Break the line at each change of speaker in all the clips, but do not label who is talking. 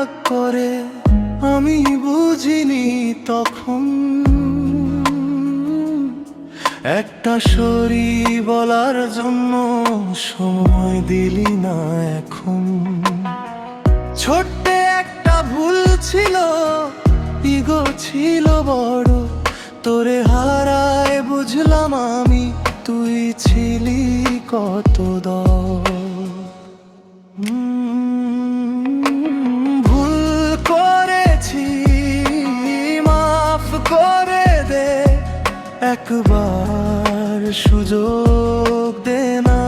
রাগ করে আমি বুঝিনি তখন একটা সরি বলার জন্য সময় দিলি না এখন। ছোট্ট একটা ভুল ছিল, ইগো ছিল বড়, তোরে হারায় বুঝলাম আমি তুই ছিলি কত ভুল করেছি, মাফ করে দে, একবার সুযোগ দে না।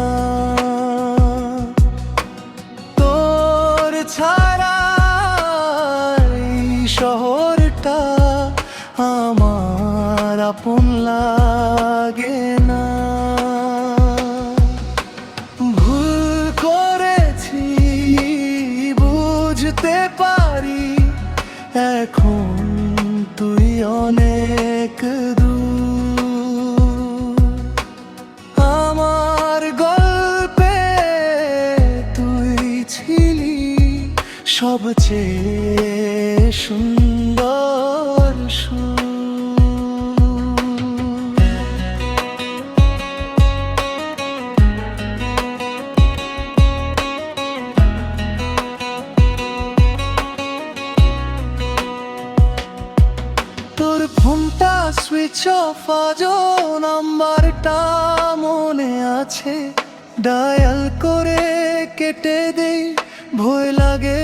তোর ছাড়া এই শহরটা আমার আপন লাগে না। ভুল করেছি বুঝতে পারি, এখন তুই অনেক দূর। আমার গল্পে তুই ছিলি সবচেয়ে সুন্দর সুর। তোর ফোনটা সুইচ অফ, আজও নাম্বারটা মনে আছে, ডায়াল করে কেটে দেই, ভয় লাগে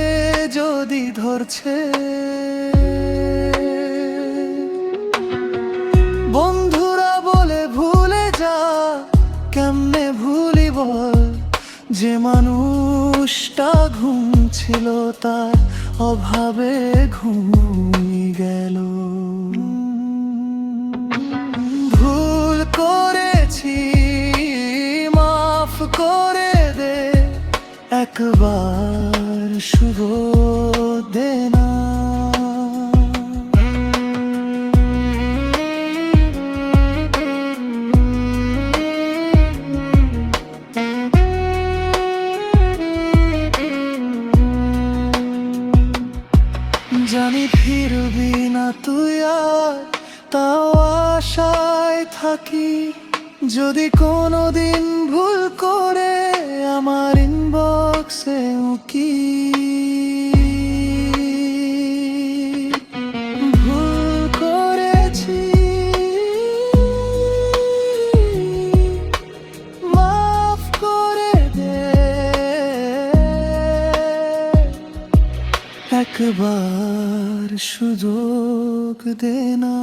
যদি ধরছে। বন্ধুরা বলে ভুলে যা, কেমনে ভুলি বল, যে মানুষটা ঘুম ছিল তার অভাবে ঘুমিয়ে গেল। ভুল করেছি মাফ করে দে, একবার সুযোগ দে না। জানি ফিরবি না তুই আর, তাও আশায় থাকি, যদি কোনোদিন ভুল করে আমার ইনবক্সে উকি। ভুল করেছি মাফ করে দে, একবার সুযোগ দে না।